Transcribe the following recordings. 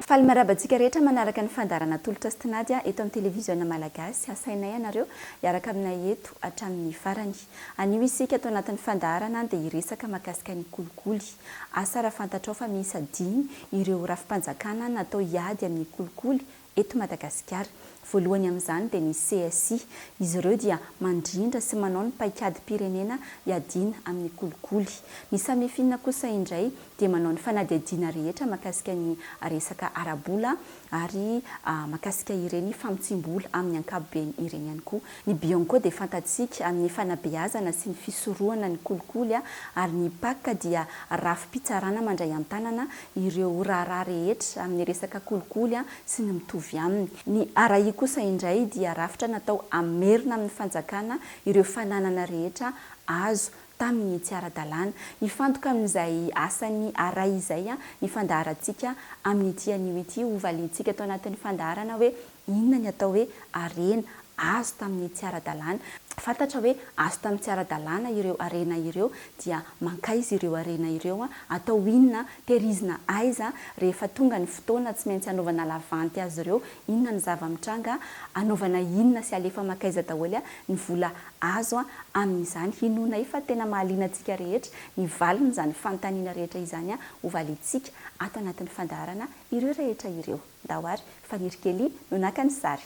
Faly marabantsika rehetra manaraka ny fandarana tolotra sy tinadia eto amin'ny televiziona malagasy. Asainay ianareo hiaraka aminay eto hatramin'ny farany. Anio isika ato anatin'ny fandarana dia hiresaka mahakasika ny kolikoly. Asa raha fantatrao fa miisa 5 ireo rafim-panjakana natao hiady amin'ny kolikoly eto Madagasikara. Voalohany amin'izany dia ny CSI. Izy ireo dia mandrindra sy manao ny paikady pirenena hiadiana amin'ny kolikoly. Ny samifinina kosa indray dia manao ny fanadihadiana rehetra mahakasika ny resaka arabola ary mahakasika ireny famotsim-bola amin'ny ankapobeny ireny ihany koa. Ny Bionko dia fantatsika amin'ny fanabeazana sy ny fisorohana ny kolikoly ary ny PAK dia rafi-pitsarana mandray an-tanana ireo raharaha rehetra amin'ny resaka kolikoly sy ny mitovy aminy. Ny RAI kosa indray dia rafitra natao amerina amin'ny fanjakana ireo fananana rehetra azo tamin'ny tsy ara-dalàna. Hifantoka amin'izay asan'ny RAI izay ny fandaharantsika amin'ity anio ity ho valintsika atao anatin'ny fandaharana hoe inona ny atao hoe arena azo tamin'ny tsy ara-dalàna. Fantatra hoe azo tamin'ny tsy ara-dalàna ireo arena ireo dia mankaiza ireo arena ireo atao inona tehirizina aiza rehefa tonga ny fotoana tsy maintsy anaovana lavanty azy ireo inona ny zava-mitranga anaovana inona sy alefa mankaiza daholo ny vola azo amin'izany hinona fa tena mahaliana antsika rehetra ny valiny izany fanontaniana rehetra izany ho valintsika ato anatin'ny fandaharana ireo rehetra ireo. Dahoary fanirikely no naka ny sary.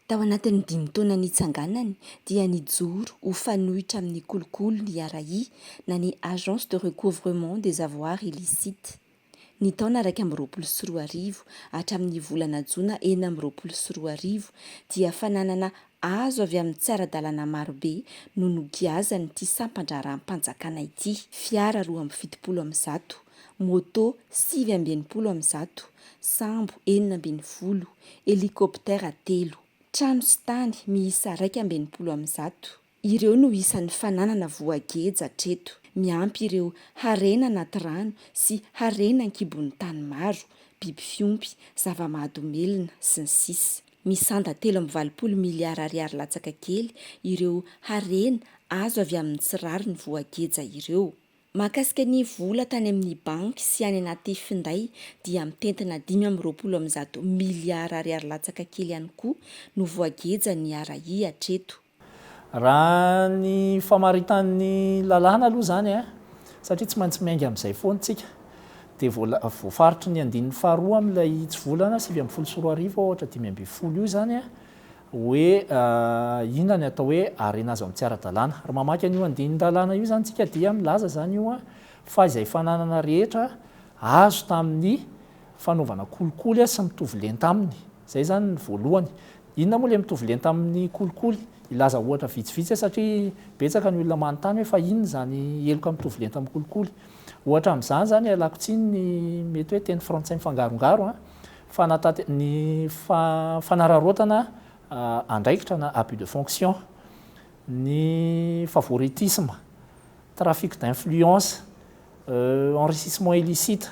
Tao anatin'ny 5 taona nitsanganany dia nijoro ho fanohitra amin'ny kolikoly ny RAI na ny Agence de recouvrement des avoirs illicites. Ny taona 2024 hatramin'ny volana Jona 2024 dia fananana azo avy amin'ny tsy ara-dalàna marobe no nogiazan'ity sampan-draharam-panjakana ity. Fiara 270, moto 520, sambo 420, helikoptera 3, trano sy tany miisa 220. Ireo no isan'ny fananana voageja hatreto, miampy ireo harena anaty rano sy harena ankibon'ny tany maro, biby fiompy, zava-mahadomelina sy ny sisa. Misanda 3.20 miliara ariary latsaka kely ireo harena azo avy amin'ny tsirary ny voageja ireo. Mahakasika ny vola tany amin'ny banky sy any anaty finday dia mitentina 5.20 miliara ariary latsaka kely ihany koa no voageja ny RAI hatreto. Raha ny famaritan'ny lalàna aloha zany satria tsy maintsy miainga amin'izay foana tsika dia voafaritry ny 2 amin'ilay tsy volana 7.4 ohatra 5.20 io zany hoe inona ny atao hoe arena azo amin'ny tsy ara-dalàna. Raha mamaky an'io andinin-dalàna io zany tsika dia milaza zany io fa izay fananana rehetra azo tamin'ny fanaovana kolikoly sy mitovy lenta aminy. Izay zany ny voalohany. Inona moa ilay mitovy lenta amin'ny kolikoly? Ilaza ohatra vitsivitsy satria betsaka ny olona manontany hoe fa inona zany eloka mitovy lenta amin'ny kolikoly. Ohatra amin'izany zany alako tsiny ny mety hoe teny frantsay mifangarongaro ny fanararotana andraikitra na abus de fonction, ny favoritisme, trafic d'influence, enrichissement illicite,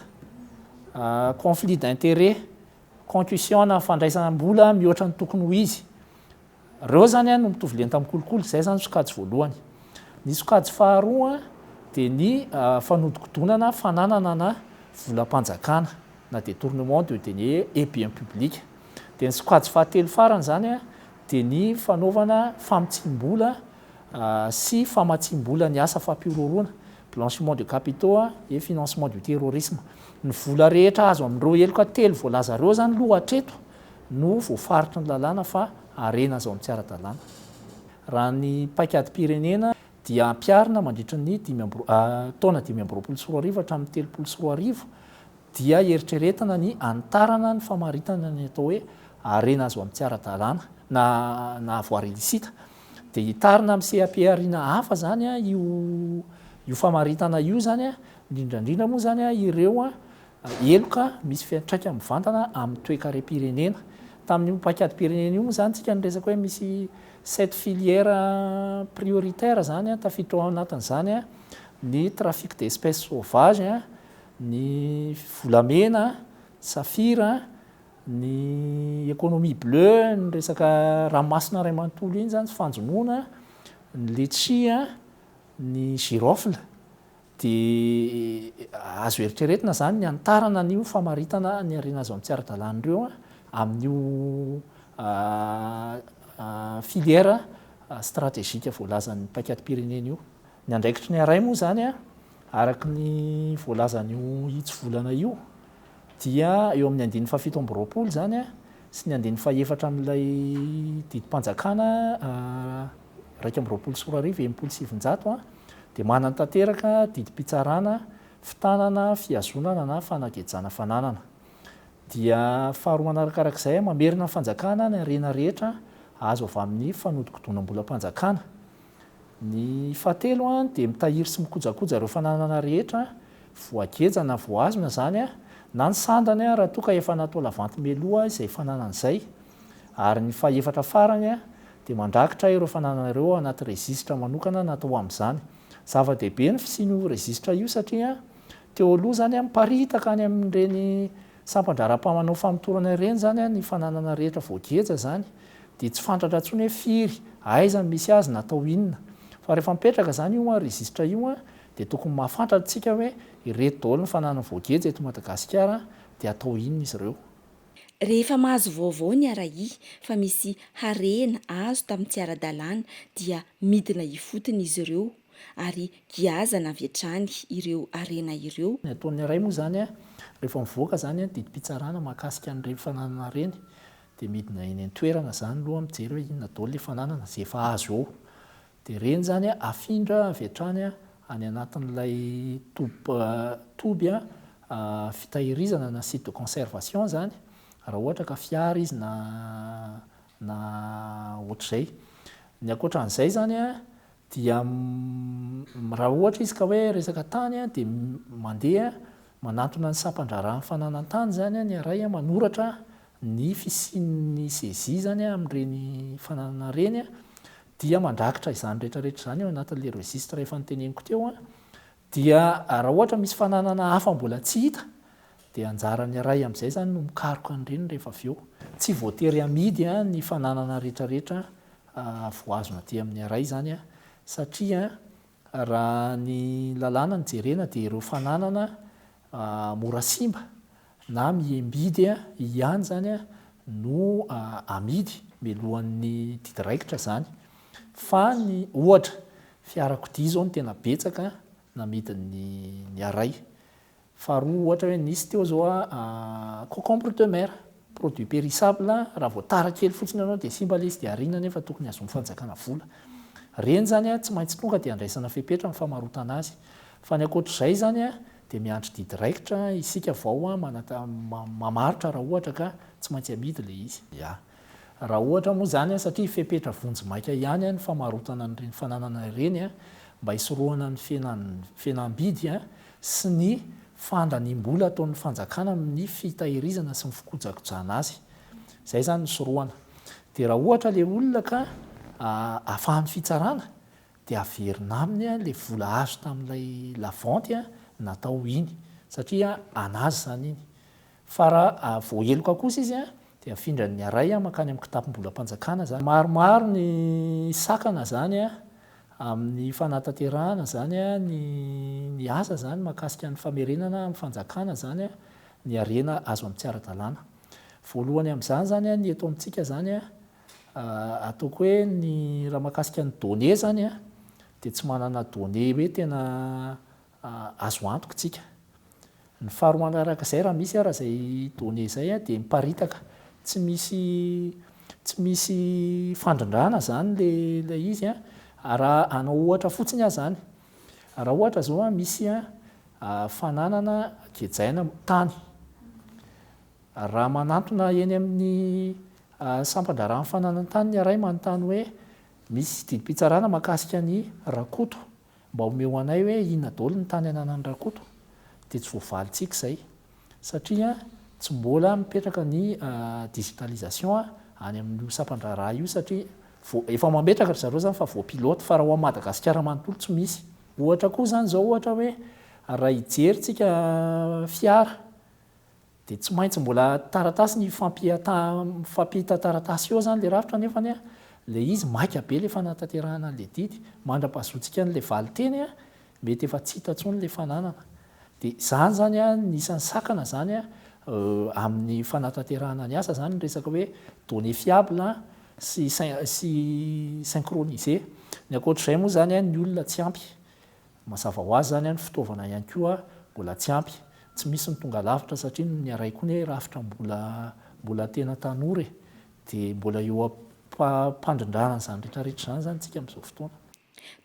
conflit d'intérêt, concussion na fandraisam-bola mihoatra ny tokony ho izy. Reo zany no mitovy lenta amin'ny kolikoly. Izay zany sokajy voalohany. Ny sokajy faharoa dia ny fanodikodonana fananana na volam-panjakana na détournement de deniers et biens publics. Dia ny sokajy fahatelo farany zany dia ny fanaovana famotsim-bola sy famatsim-bola ny asa fampiroroana, blanchiment de capitaux et financement du terrorisme. Ny vola rehetra azo amin'ireo eloka telo voalaza ireo zany loha hatreto no voafaritry ny lalàna fa arena azo amin'ny tsy ara-dalàna. Raha ny paikady pirenena dia ampiarina mandritra ny taona 2024 hatramin'ny 2023 dia eritreretana ny anitarana ny famaritana ny atao hoe arena azo amin'ny tsy ara-dalàna na avoir illicite. Dia hitarina amin'ny CAP-ariana hafa zany io famaritana io zany indrindrandrindra moa zany ireo eloka misy fiantraika mivantana amin'ny toe-karem-pirenena. Tamin'ny paikady pirenena io moa zany tsika niresaka hoe misy 7 filières prioritaires zany tafiditra ao anatin'izany ny trafic d'espèces sauvages, ny volamena, safira, ny économie bleue, ny resaka ranomasina iray manontolo iny zany fanjonoana, ny letchis, ny girofle, dia azo eritreretina zany ny antarana an'io famaritana ny arena azo amin'ny tsy ara-dalàn'ireo amin'io filière stratégique voalazan'ny paikatim-pirenena io. Ny andraikitry ny aray moa zany araky ny voalazan'io itsy volana io dia eo amin'ny 17 zany sy ny 14 amin'ilay didimpanjakana 2027 dia manan-tanteraka didim-pitsarana fitanana fiazonana na fanagejana fananana. Dia faharoa manarakarak'izay mamerina ny fanjakana ny arena rehetra azo avy amin'ny fanodikodonam-bolam-panjakana. Ny fahatelo dia mitahiry sy mikojakoja ireo fananana rehetra voagejana na voazona zany na ny sandany raha toa ka efa natao lavanty meloa izay fananana izay. Ary ny fahaefatra farany dia mandrakitra ireo fananana ireo anaty rezistra manokana natao amin'izany. Zava-dehibe ny fisian'io rezistra io satria teo aloha zany miparitaka any amin'ireny sampandraram-pamanao fanotorana ireny zany ny fananana rehetra voageja zany dia tsy fantatra intsony hoe firy aiza ny misy azy natao inona. Fa rehefa mipetraka zany io rezistra io dia tokony mahafantatra tsika hoe ireto daholo ny fananana voageja eto Madagasikara dia atao inona izy ireo. Rehefa mahazo vaovao ny Arahi fa misy harena azo tamin'ny tsy ara-dalàna dia midina ifotony izy ireo ary giazana avy hatrany ireo harena ireo. Ny ataon'ny Arahi moa zany rehefa mivoaka zany didim-pitsarana mahakasika an'ireny fananana ireny dia midina eny an-toerana zany aloha mijery hoe inona daholo ilay fananana izay efa azo eo. Dia ireny zany afindra avy hatrany any anatin'ilay toby fitahirizana na site de conservation zany raha ohatra ka fiara izy na ohatr'izay. Ny ankoatran'izay zany dia raha ohatra izy ka hoe resaka tany dia mandeha manatona ny sampandraran'ny fananan-tany zany ny Arahi manoratra ny fisian'ny saisie zany amin'ireny fananana ireny dia mandrakitra izany rehetrarehetra izany eo anatin'ilay rezistra efa noteneniko teo dia raha ohatra misy fananana hafa mbola tsy hita dia anjaran'ny Arahi amin'izay zany no mikaroka an'ireny rehefa avy eo. Tsy voatery amidy ny fananana rehetrarehetra voazona aty amin'ny Arahi zany satria raha ny lalàna ny jerena dia ireo fananana mora simba na miembidy ihany zany no amidy mialohan'ny didiraikitra zany. Fa ny ohatra fiarakodia zao no tena betsaka namidin'ny Arahi. Faharoa ohatra hoe nisy teo zao concombre de mer produit périssable raha vao tara kely fotsiny ianao dia simba ilay izy dia ariana nefa tokony azo mifanjakana vola. Reny zany tsy maintsy tonga dia andraisana fepetra ny famarotana azy. Fa ny ankoatr'izay zany dia miandry didiraikitra isika vao mamaritra raha ohatra ka tsy maintsy amidy ilay izy. Raha ohatra moa zany satria fepetra vonjy maika ihany ny famarotana n'ireny fananana ireny mba hisorohana ny fihenam-bidy sy ny fandaniam-bola ataon'ny fanjakana amin'ny fitahirizana sy ny fikojakojana azy. Izay zany ny sorohana. Dia raha ohatra ilay olona ka ahafahan'ny fitsarana dia averina aminy ilay vola azo tamin'ilay lavanty natao iny satria anazy zany iny. Fa raha voaheloka kosa izy dia afindran'ny Arahi makany amin'ny kitapom-bolam-panjakana zany. Maromaro ny sakana zany amin'ny fanatanterahana zany ny asa zany mahakasika ny famerenana amin'ny fanjakana zany ny arena azo amin'ny tsy ara-dalàna. Voalohany amin'izany zany ny eto amintsika zany ataoko hoe ny raha mahakasika ny données zany dia tsy manana données hoe tena azo antoka tsika. Ny faharoa manarak'izay raha misy raha izay données izay dia miparitaka tsy misy fandrindrana zany ilay izy raha anao ohatra fotsiny azy zany. Raha ohatra zao misy fananana gejaina tany raha manantona eny amin'ny sampandraran'ny fananantany ny Arahi manontany hoe misy didim-pitsarana mahakasika ny rakoto mba omeo anay hoe inona daholo ny tany ananan'ny rakoto dia tsy voavalitsika izay satria tsy mbola mipetraka ny digitalisation any amin'io sampandraraha io satria efa mametraka ry zareo zany fa voapiloty fa raha ho Madagasikara manontolo tsy misy. Ohatra koa zany zao ohatra hoe raha hijery tsika fiara dia tsy maintsy mbola taratasy ny fampihita taratasy eo zany le rafitra nefany ilay izy maika be ilay fanatanterahana an'ilay didy mandra-pahazoantsika n'ilay valiteny mety efa tsy hitantsony le fananana dia zany zany a nisan'ny sakana zany a amin'ny fanatanterahana ny asa zany resaka hoe données fiable sy synchronisé ny akoatr'izay moa zany a ny olona tsy ampy mazava ho azy zany a ny fitaovana ihany koa mbola tsy ampy tsy misy ny tonga lavitra satria ny aray koa ny rafitra mbola tena tanora dia mbola eo ampandrindrana zany rehetrarehetra zany zany tsika amin'izao fotoana.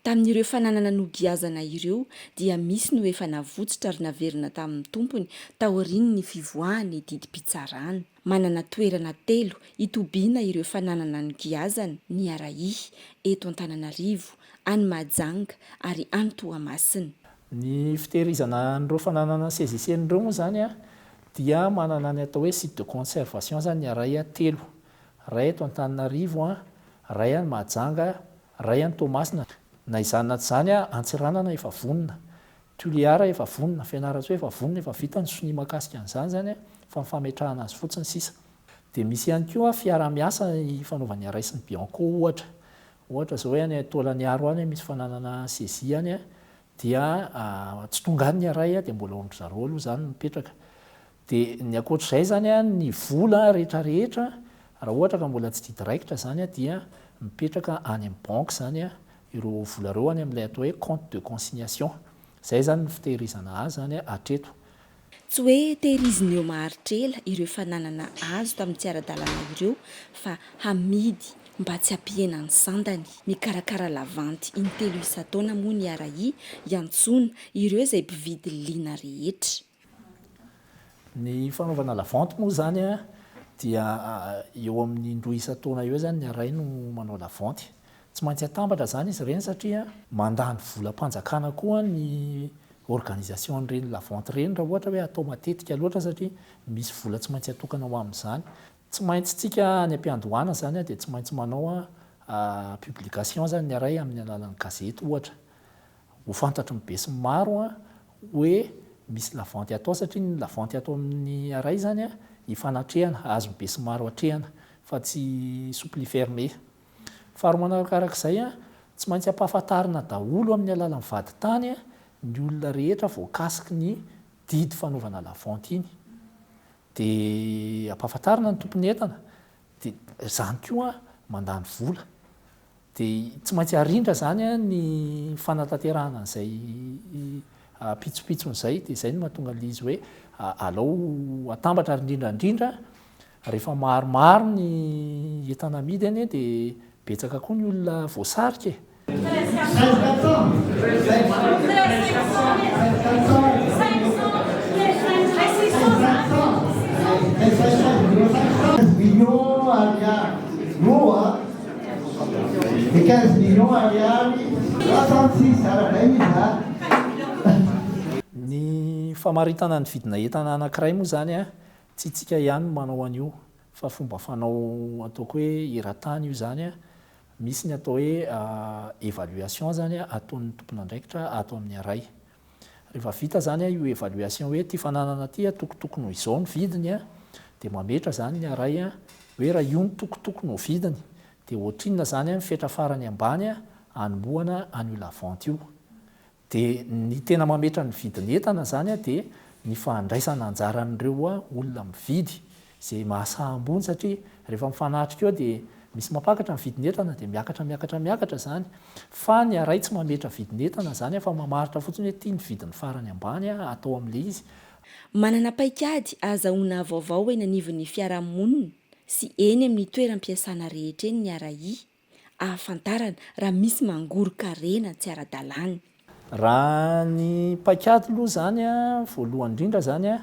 Tamin'ireo fananana nogiazana ireo dia misy no efa navotsitra ary naverina tamin'ny tompony taoriny ny fivoahany didim-pitsarana. Manana toerana 3 itobiana ireo fananana nogiazana ny Arai, eto Antananarivo, any Mahajanga ary any Toamasina. Ny fitehirizana an'ireo fananana CGC ireo moa zany a dia manana ny atao hoe site de conservation zany ny Arai 3, ray eto Antananarivo a, ray any Mahajanga, ray any Toamasina. Na izany zany a Antsiranana efa vonona, Toliara efa vonona, Fianarantsoa efa vonona, efa vita ny sonia makasika an'izany zany a fa fametrahana azy fotsiny sisa. Dia misy ihany koa fiara-miasa fanaovany Arai sy ny Bianco ohatra zao hoe any Taolaniaro any misy fananana CGI any a dia tsy tonga any ny Arai a dia mbola ao amin'ry zareo aloha zany mipetraka. Dia ny akoatr'izay zany a ny vola rehetrarehetra raha ohatra ka mbola tsy didiraikitra zany a dia mipetraka any amin'ny banque zany a ireo vola ireo any amin'ilay atao hoe compte de consignation. Izay zany ny fitehirizana azy zany hatreto. Tsy hoe tehiriziny eo maharitr'ela ireo fananana azo tamin'ny tsy ara-dalàna ireo fa hamidy mba tsy hampihenany sandany. Mikarakara lavanty in-3 isan-taona moa ny Arai iantsona ireo izay mpividy liana rehetra. Ny fanaovana lavanty moa zany a dia eo amin'ny 2 isan-taona eo zany ny Arai no manao lavanty. Tsy maintsy atambatra zany izy ireny satria mandany volam-panjakana koa ny organisation ireny lavanty ireny raha ohatra hoe atao matetika loatra satria misy vola tsy maintsy atokana ho amin'izany. Tsy maintsy tsika any am-piandohana zany a dia tsy maintsy manao publication zany ny Arai amin'ny alalan'ny gazety ohatra. Ho fantatry ny be sy ny maro a hoe misy lavanty atao satria ny lavanty atao amin'ny Arai zany a hifanatrehana, azo be sy ny maro hatrehana fa tsy soupli fermé. Faharoa manarakarak'izay a tsy maintsy ampahafantarina daholo amin'ny alalan'ny vady tany ny olona rehetra voakasiky ny didy fanaovana lavanty iny. Dia ampahafantarina ny tompony entana dia zany koa mandany vola. Dia tsy maintsy arindra zany a ny fanatanterahana an'izay pitsopitson'izay dia izay no mahatonga an'izy hoe alao atambatra ary indrindrandrindra rehefa maromaro ny entana amidy any dia betsaka koa ny olona voasarika. Ny famaritana ny vidina entana anankiray moa zany a tsy itsika ihany manao an'io fa fomba fanao ataoko hoe eran-tany io zany a. Misy ny atao hoe évaluation zany a ataon'ny tompon'andraikitra atao amin'ny Arai. Rehefa vita zany a io évaluation hoe ty fananana ty a tokotokony ho izao ny vidiny a dia mametra zany ny Arai a hoe raha io ny tokotokony ho vidiny dia ohatrinona zany a mifetra farany ambany a anombohana an'io lavanty io. Dia ny tena mametra ny vidiny entana zany a dia ny fandraisana anjaran'ireo olona mividy izay mahasaham-bony satria rehefa mifanatrika eo dia misy mampakatra ny vidin'entana dia miakatra zany. Fa ny Arai tsy mametra vidin'entana zany fa mamaritra fotsiny hoe tia ny vidiny farany ambany atao amin'ilay izy. Manana paikady ahazahoana vaovao eny anivon'ny fiarahamonina sy eny amin'ny toeram-piasana rehetra eny ny Arai ahafantarana raha misy mangoro-karena tsy ara-dalàna. Raha ny paikady aloha zany a voalohany indrindra zany a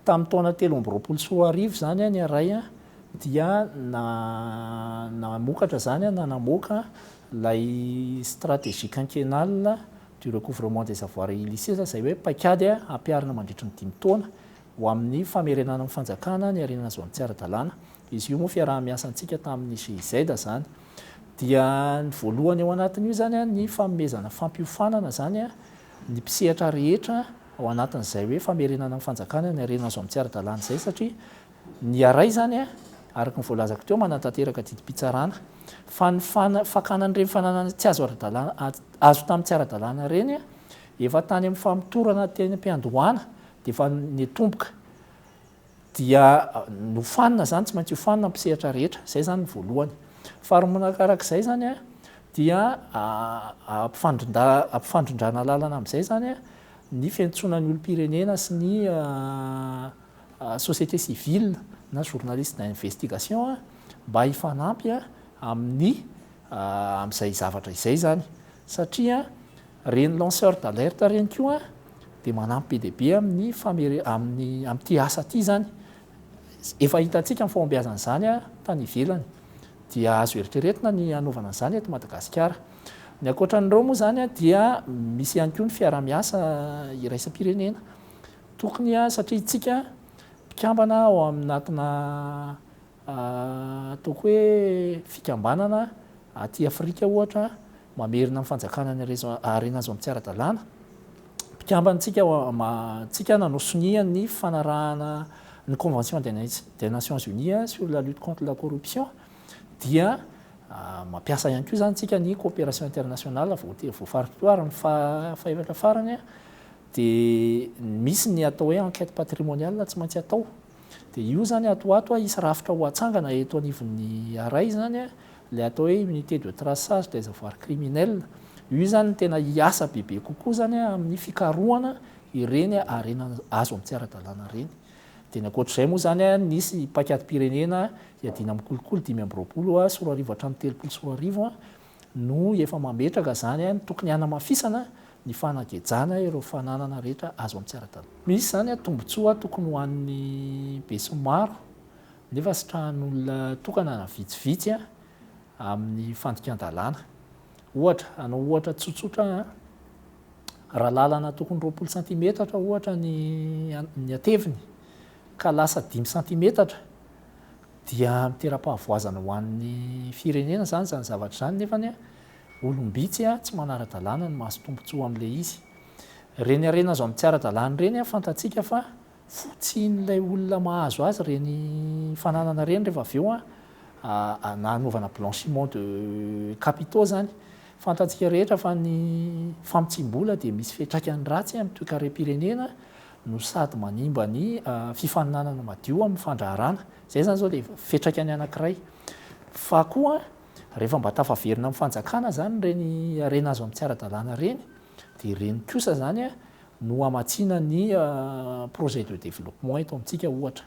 tamin'ny taona 2024 zany ny Arai dia namokatra zany na namoaka lay stratégie quinquennale du recouvrement des avoirs illicites izay hoe paikady ampiarina mandritra ny 5 taona ho amin'ny famerenana amin'ny fanjakana ny arenana azo amin'ny tsy ara-dalàna. Izy io moa fiaraha-miasa antsika tamin'ny GIZ zany. Dia ny voalohany ao anatin'io zany ny fanomezana fampiofanana zany ny mpisehatra rehetra ao anatin'izay hoe famerenana amin'ny fanjakana ny arenana azo amin'ny tsy ara-dalàna izay satria ny Arai zany araka ny voalazako teo manantanteraka didim-pitsarana fa ny fakanan'ireny fananana tsy azo ara-dalàna azo tamin'ny tsy ara-dalàna ireny efa tany amin'ny famitorana teny am-piandohana dia efa netomboka dia nofanina zany tsy maintsy hofanina mpisehatra rehetra zay zany ny voalohany faharomonakarak'izay zany a dia ampifandrondrana lalana amin'izay zany a ny fiantsonan'ny olom-pirenena sy ny société civile na journaliste d'investigation mba hifanampy amin'izay zavatra izay zany satria reny lanceur d'alerte reny koa dia manampy be dia be amin'ity asa ity zany efa hitantsika ny fombiazan'izany a tany ivelany dia azo eritreretina ny anaovana an'izany eto Madagasikara. Ny ankoatran'ireo moa zany a dia misy ihany koa ny fiara-miasa iraisam-pirenena tokony satria itsika mpikambana ao anatina ataoko hoe fikambanana aty Afrika ohatra mamerina amin'ny fanjakana ny harena azo amin'ny tsy ara-dalàna mpikambantsika tsika nanao sonia ny fanarahana ny convention des Nations Unies sur la lutte contre la corruption dia mampiasa ihany koa zany tsika ny coopération internationale voafaritoara ny fahaefatra farany dia misy ny atao hoe enquête patrimoniale tsy maintsy atao dia io zany atoato isy rafitra ho atsangana eto anivon'ny aray zany le atao hoe unité de traçage des avoirs criminels io zany tena hiasa bebe kokoa zany amin'ny fikarohana ireny harena azo amin'ny tsy ara-dalàna reny. Dia ny ankoatr'izay moa zany nisy paikadim-pirenena hiadina amin'ny kolokolo 520 sy 4 hatramin'ny 340 no efa mametraka zany tokony hanamafisana ny fanagejana ireo fananana rehetra azo amin'ny tsy ara-dalàna. Misy zany tombontsoa tokony ho an'ny be sy maro nefa sitrahan'olona tokana na vitsivitsy amin'ny fandikan-dalàna. Anao ohatra tsotsotra raha lalana tokony 20 centimetatra ohatra ny ateviny ka lasa 5 centimetatra dia mitera-pahavoazana ho an'ny firenena zany zavatra zany nefa olombitsy tsy manara-dalàna ny mahazo tombontsoa amin'ilay izy. Reny harena azo amin'ny tsy ara-dalàna reny fantatsika fa fotsian'ilay olona mahazo azy reny fananana reny rehefa avy eo nanaovana blanchiment de capitaux zany fantatsika rehetra fa ny famitsim-bola dia misy fiantraikany ratsy amin'ny toe-karem-pirenena no sady manimba ny fifaninanana madio amin'ny fandraharana zay zany zao dia fiantraikany anankiray fa koa rehefa mba tafaverina amin'ny fanjakana zany reny harena azo amin'ny tsy ara-dalàna reny dia reny kosa zany no amatsiana ny projet de développement eto amintsika ohatra.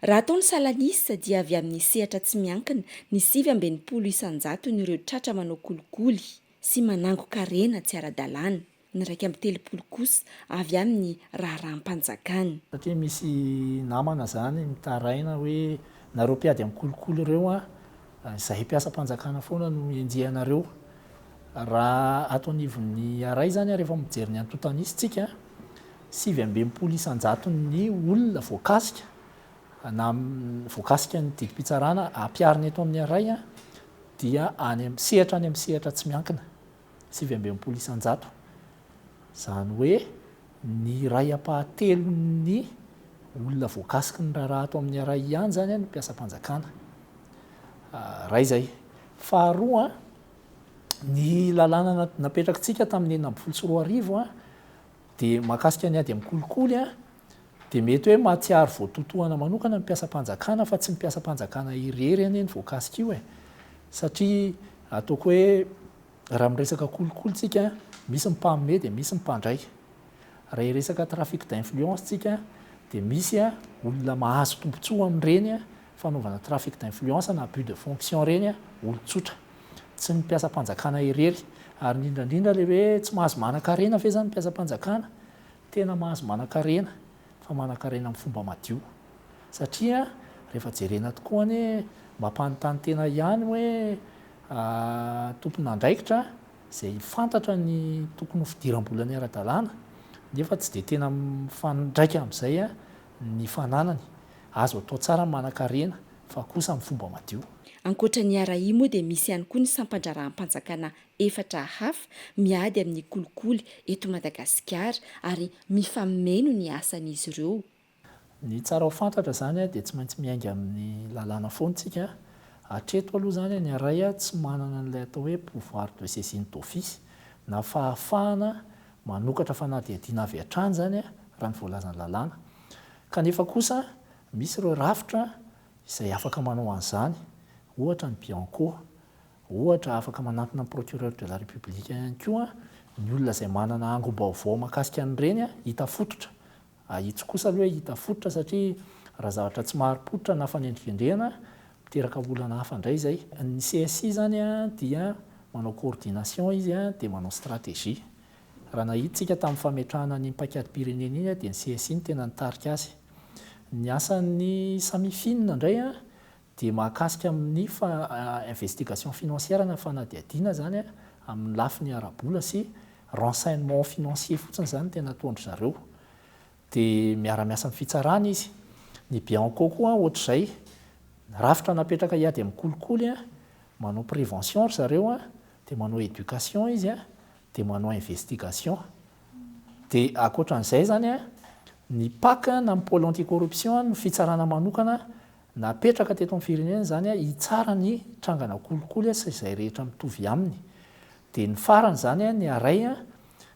Raha ataony salanisa dia avy amin'ny sehatra tsy miankina ny 7.900 ny ireo tratra manao kolikoly sy manangoka harena tsy ara-dalàna ny 1.30 kosa avy amin'ny raharaham-panjakana. Satria misy namana zany mitaraina hoe nareo mpiady amin'ny kolikoly ireo izay mpiasa-panjakana foana no enjehanareo. Raha ato anivon'ny aray zany rehefa mijery ny antotanisy tsika 7.900 ny olona voakasika na voakasika ny didim-pitsarana ampiarina eto amin'ny aray dia sehatra any amin'ny sehatra tsy miankina 7.900 zany hoe ny ray ampahatelo-ny olona voakasika ny raha ato amin'ny aray ihany zany no mpiasa-panjakana ray zay. Faharoa ny lalàna napetrakantsika tamin'ny 1940 dia mahakasika ny ady amin'ny kolikoly dia mety hoe mahatsiaro voatotohana manokana ny mpiasa-panjakana fa tsy mpiasa-panjakana irery any ny voakasika io satria ataoko hoe raha miresaka kolikoly tsika misy mpamome dia misy mpandray. Raha iresaka trafic d'influence tsika dia misy olona mahazo tombontsoa amin'ireny fanaovana trafic d'influence na abus de fonction reny olon-tsotra tsy ny mpiasa-panjakana irery ary indrindrandrindra le hoe tsy mahazo manan-karena ve zany mpiasa-panjakana tena mahazo manan-karena fa manan-karena amin'ny fomba madio satria rehefa jerena tokoa mampanontany tena ihany hoe tompon'andraikitra izay fantatra ny tokony fidiram-bola ny ara-dalàna nefa tsy dia tena mifandraika amin'izay ny fananany azo atao tsara manan-karena fa kosa amin'ny fomba madio. Ankoatra ny RAI moa dia misy ihany koa ny sampandrarahampanjakana efatra hafa miady amin'ny kolikoly eto Madagasikara ary mifameno ny asan'izy ireo. Ny tsara ho fantatra zany dia tsy maintsy miainga amin'ny lalàna foantsika. Hatreto aloha zany ny RAI tsy manana an'ilay atao hoe pouvoir de saisine d'office na fahafahana manokatra fanadihadiana avy hatrany zany a raha ny voalazany lalàna kanefa kosa misy ireo rafitra izay afaka manao an'izany ohatra ny bianco ohatra afaka manantona ny procureur de la république ihany koa ny olona izay manana angom-baovao mahakasika an'ireny hita fototra ahitsy kosa aloha hoe hita fototra satria raha zavatra tsy mahari-pototra na fanendrikendrehana miteraka olana hafa indray zay ny CSI zany a dia manao coordination izy a dia manao stratégie raha nahitsika tamin'ny fametrahana ny mpakady-pirenena iny dia ny CSI ny tena nitarika azy ny asan'ny samifine indray a dia mahakasika amin'ny investigation financière na fanadihadiana zany a amin'ny lafiny arabola sy renseignement financier fotsiny zany tena ataondry zareo dia miara-miasa amin'ny fitsarana izy ny bianco koa ohatr'izay rafitra napetraka hiady amin'ny kolikoly a manao prévention ry zareo a dia manao éducation izy a dia manao investigation dia akoatran'izay zany a ny PAC na ny pôle anticorruption ny fitsarana manokana napetraka teto amin'ny firenena zany a hitsara ny trangana kolikoly sy izay rehetra mitovy aminy dia ny farany zany a ny aray a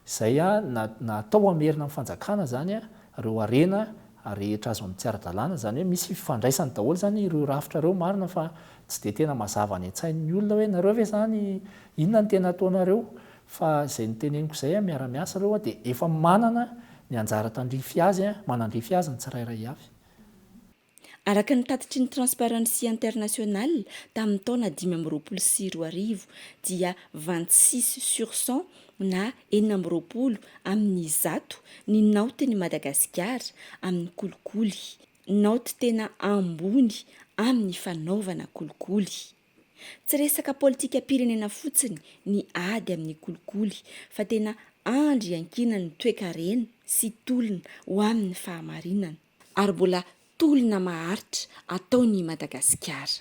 izay a natao amerina amin'ny fanjakana zany a ireo arena rehetra azo amin'ny tsy ara-dalàna zany hoe misy fifandraisany daholo zany ireo rafitra ireo marina fa tsy dia tena mazava ny an-tsain'ny olona hoe nareo ve zany inona ny tena ataonareo fa izay nyteneniko izay a miara-miasa ireo a dia efa manana ny anjara tandrify azy a manandrify azy ny tsirairay avy araka ny tatitry ny transparency internationale tamin'ny taona 2024 dia 26% na 4% amin'ny zato ny naotiny Madagasikara amin'ny kolikoly naoty tena ambony amin'ny fanaovana kolikoly tsy resaka politika pirenena fotsiny ny ady amin'ny kolikoly fa tena andry ankina ny toe-karena sy tolona ho amin'ny fahamarinana ary mbola tolona maharitra ataony Madagasikara.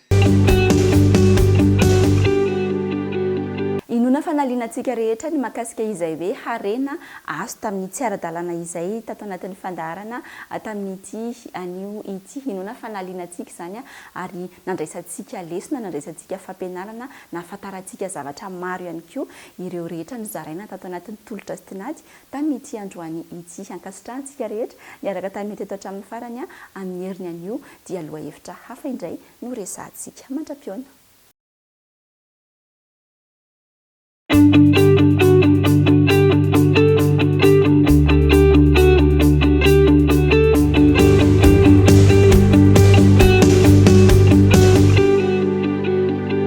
Inona fanalianantsika rehetra ny mahakasika izay hoe harena azo tamin'ny tsy ara-dalàna izay tato anatin'ny fandarana tamin'ity anio ity inona fanalianantsika izany ary nandraisantsika lesona nandraisantsika fampianarana nahafantarantsika zavatra maro ihany koa ireo rehetra nozaraina tato anatin'ny tolotra sy tinady tamin'ity androany ity ankasitrahantsika rehetra niaraka tamin'ny teto hatramin'ny farany amin'ny heriny anio dia loha hevitra hafa indray no resahantsika mandra-piona.